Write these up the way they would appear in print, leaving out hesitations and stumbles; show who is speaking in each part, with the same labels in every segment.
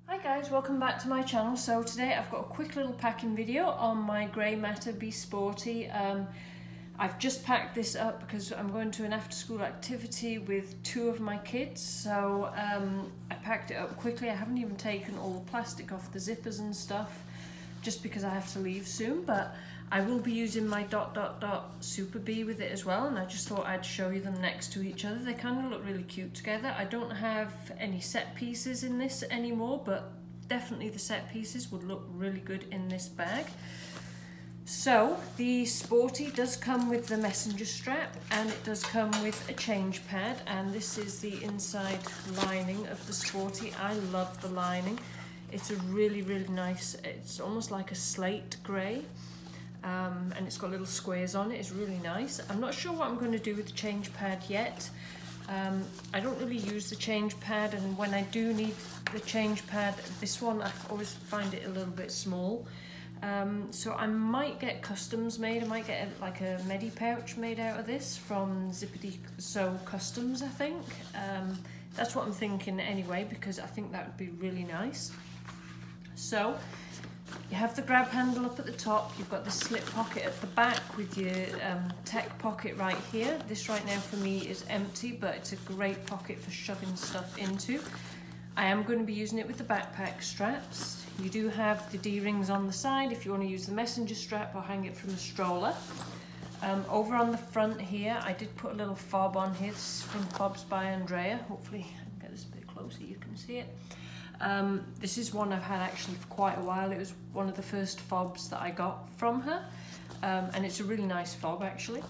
Speaker 1: Hi guys, welcome back to my channel. So today I've got a quick little packing video on my grey matter Be Sporty. I've just packed this up because I'm going to an after-school activity with two of my kids. So I packed it up quickly. I haven't even taken all the plastic off the zippers and stuff just because I have to leave soon, but I will be using my ... Super Bee with it as well, and I just thought I'd show you them next to each other. They kind of look really cute together. I don't have any set pieces in this anymore, but definitely the set pieces would look really good in this bag. So the Sporty does come with the messenger strap, and it does come with a change pad, and this is the inside lining of the Sporty. I love the lining. It's a really nice, it's almost like a slate grey. And it's got little squares on it. It's really nice. I'm not sure what I'm going to do with the change pad yet. I don't really use the change pad, and when I do need the change pad, this one I always find it a little bit small. So I might get customs made. I might get like a medi pouch made out of this from Zippity Sew Customs, I think. That's what I'm thinking anyway, because I think that would be really nice. So you have the grab handle up at the top, you've got the slip pocket at the back with your tech pocket right here. This right now for me is empty, but it's a great pocket for shoving stuff into. I am going to be using it with the backpack straps. You do have the D-rings on the side if you want to use the messenger strap or hang it from the stroller. Over on the front here, I did put a little fob on here. This is from Fobs by Andrea. Hopefully I can get this a bit closer, you can see it. This is one I've had actually for quite a while. It was one of the first fobs that I got from her, and it's a really nice fob actually.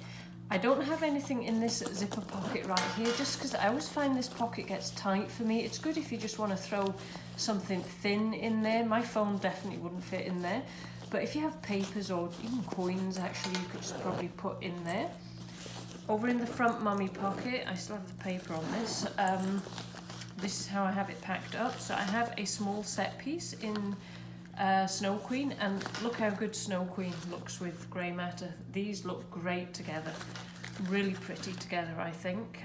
Speaker 1: I don't have anything in this zipper pocket right here, just because I always find this pocket gets tight for me. It's good if you just want to throw something thin in there. My phone definitely wouldn't fit in there, but if you have papers or even coins actually, you could just probably put in there. Over in the front mummy pocket, I still have the paper on this. This is how I have it packed up. So I have a small set piece in Snow Queen, and look how good Snow Queen looks with grey matter. These look great together, really pretty together, I think.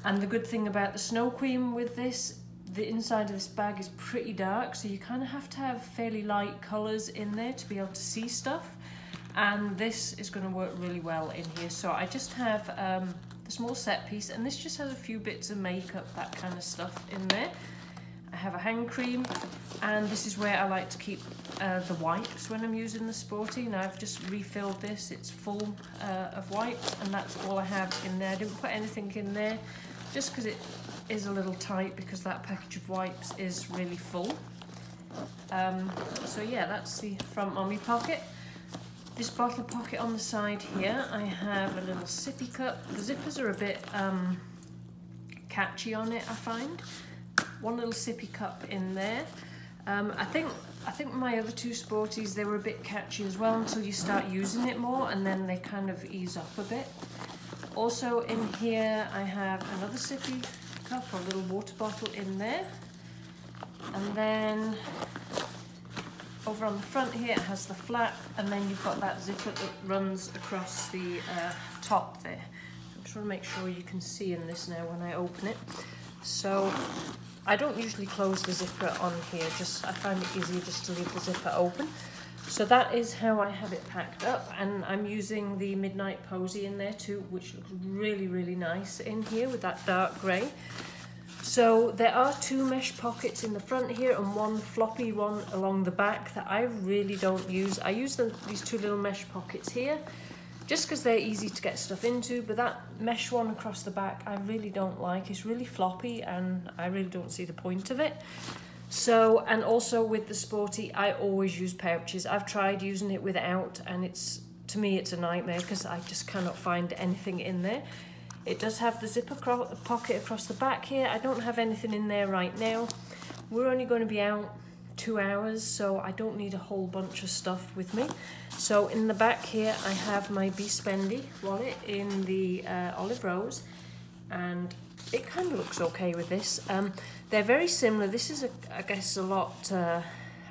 Speaker 1: And the good thing about the Snow Queen with this, the inside of this bag is pretty dark, so you kind of have to have fairly light colours in there to be able to see stuff. And this is going to work really well in here. So I just have the small set piece, and this just has a few bits of makeup, that kind of stuff in there. I have a hand cream, and this is where I like to keep the wipes when I'm using the Sporty. Now I've just refilled this, it's full of wipes, and that's all I have in there. I didn't put anything in there just because it is a little tight, because that package of wipes is really full. So yeah, that's the front mummy pocket. This bottle pocket on the side here, I have a little sippy cup. The zippers are a bit catchy on it, I find. One little sippy cup in there. I think my other two Sporties, they were a bit catchy as well until you start using it more, and then they kind of ease up a bit. Also in here, I have another sippy cup or a little water bottle in there. And then over on the front here, it has the flap, and then you've got that zipper that runs across the top there. I'm just trying to make sure you can see in this now when I open it. So I don't usually close the zipper on here, I find it easier just to leave the zipper open. So that is how I have it packed up, and I'm using the Midnight Posy in there too, which looks really nice in here with that dark grey. So there are two mesh pockets in the front here and one floppy one along the back that I really don't use. I use these two little mesh pockets here just because they're easy to get stuff into, but that mesh one across the back I really don't like. It's really floppy and I really don't see the point of it. So, and also with the Sporty, I always use pouches. I've tried using it without, and to me it's a nightmare because I just cannot find anything in there. It does have the zipper pocket across the back here. I don't have anything in there right now. We're only going to be out 2 hours, so I don't need a whole bunch of stuff with me. So in the back here, I have my Be Spendy wallet in the olive rose, and it kind of looks okay with this. They're very similar. This is, I guess, a lot, I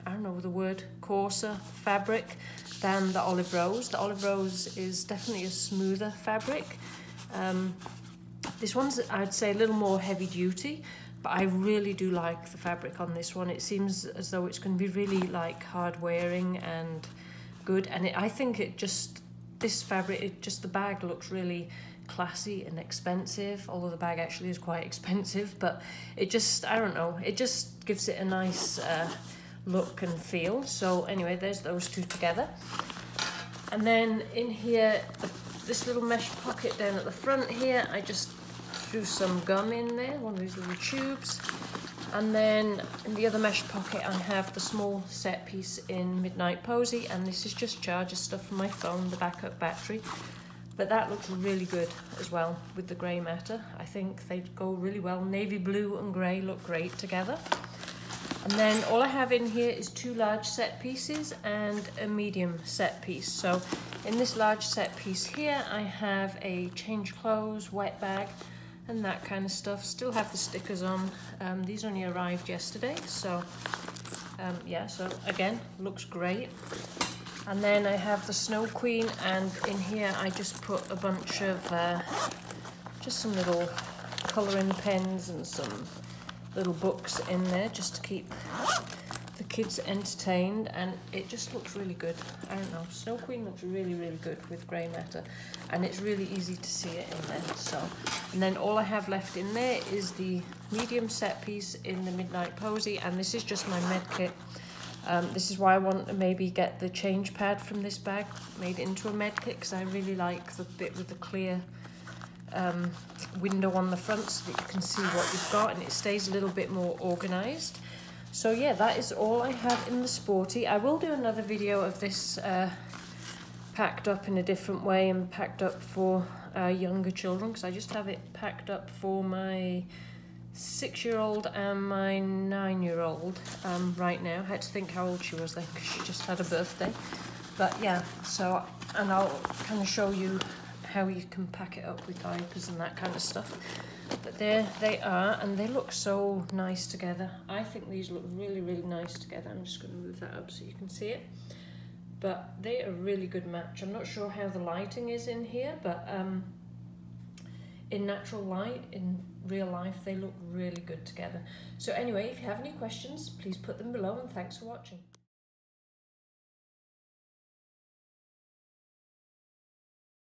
Speaker 1: don't know the word, coarser fabric than the olive rose. The olive rose is definitely a smoother fabric. This one's, I'd say, a little more heavy duty, but I really do like the fabric on this one. It seems as though it's going to be really like hard wearing and good, and I think this fabric, the bag looks really classy and expensive, although the bag actually is quite expensive, but it just, I don't know, it just gives it a nice look and feel. So anyway, there's those two together. And then in here, this little mesh pocket down at the front here, I just threw some gum in there, one of these little tubes. And then in the other mesh pocket, I have the small set piece in Midnight Posy, and this is just charger stuff for my phone, the backup battery. But that looks really good as well with the grey matter. I think they'd go really well. Navy blue and grey look great together. And then all I have in here is 2 large set pieces and a medium set piece. So in this large set piece here, I have a change clothes, wet bag, and that kind of stuff. Still have the stickers on. These only arrived yesterday, so yeah, so again, looks great. And then I have the Snow Queen, and in here I just put a bunch of just some little colouring pens and some little books in there just to keep the kids entertained, and it just looks really good. I don't know, Snow Queen looks really, really good with grey matter, and it's really easy to see it in there. So, and then all I have left in there is the medium set piece in the Midnight Posy, and this is just my med kit. This is why I want to maybe get the change pad from this bag made into a med kit, because I really like the bit with the clear window on the front so that you can see what you've got, and it stays a little bit more organised. So yeah, that is all I have in the Sporty. I will do another video of this packed up in a different way and packed up for younger children, because I just have it packed up for my 6-year-old and my 9-year-old right now. I had to think how old she was then, because she just had a birthday. But yeah, so, and I'll kind of show you how you can pack it up with diapers and that kind of stuff. But there they are, and they look so nice together. I think these look really, really nice together. I'm just going to move that up so you can see it. But they are a really good match. I'm not sure how the lighting is in here, but in natural light, in real life, they look really good together. So anyway, if you have any questions, please put them below, and thanks for watching.